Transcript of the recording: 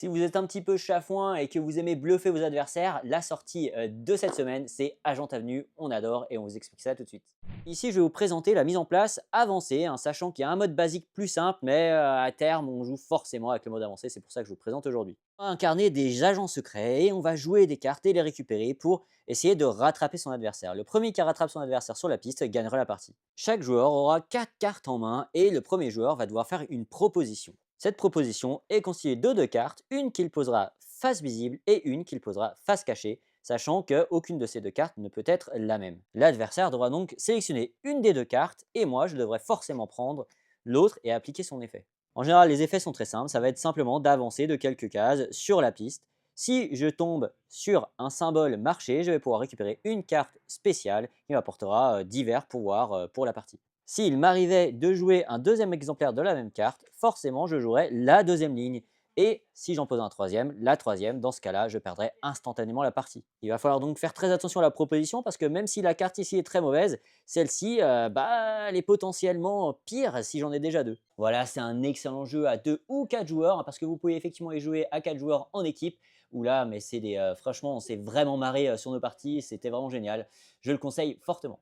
Si vous êtes un petit peu chafouin et que vous aimez bluffer vos adversaires, la sortie de cette semaine, c'est Agent Avenue. On adore et on vous explique ça tout de suite. Ici, je vais vous présenter la mise en place avancée, hein, sachant qu'il y a un mode basique plus simple, mais à terme, on joue forcément avec le mode avancé. C'est pour ça que je vous le présente aujourd'hui. On va incarner des agents secrets et on va jouer des cartes et les récupérer pour essayer de rattraper son adversaire. Le premier qui rattrape son adversaire sur la piste gagnera la partie. Chaque joueur aura 4 cartes en main et le premier joueur va devoir faire une proposition. Cette proposition est constituée de 2 cartes, une qu'il posera face visible et une qu'il posera face cachée, sachant qu'aucune de ces 2 cartes ne peut être la même. L'adversaire devra donc sélectionner une des 2 cartes et moi je devrais forcément prendre l'autre et appliquer son effet. En général, les effets sont très simples, ça va être simplement d'avancer de quelques cases sur la piste. Si je tombe sur un symbole marché, je vais pouvoir récupérer une carte spéciale qui m'apportera divers pouvoirs pour la partie. S'il m'arrivait de jouer un deuxième exemplaire de la même carte, forcément je jouerais la deuxième ligne. Et si j'en pose un troisième, la troisième, dans ce cas-là, je perdrai instantanément la partie. Il va falloir donc faire très attention à la proposition parce que même si la carte ici est très mauvaise, celle-ci, elle est potentiellement pire si j'en ai déjà deux. Voilà, c'est un excellent jeu à 2 ou 4 joueurs, hein, parce que vous pouvez effectivement y jouer à 4 joueurs en équipe. Ou là, mais c'est franchement, on s'est vraiment marré sur nos parties, c'était vraiment génial. Je le conseille fortement.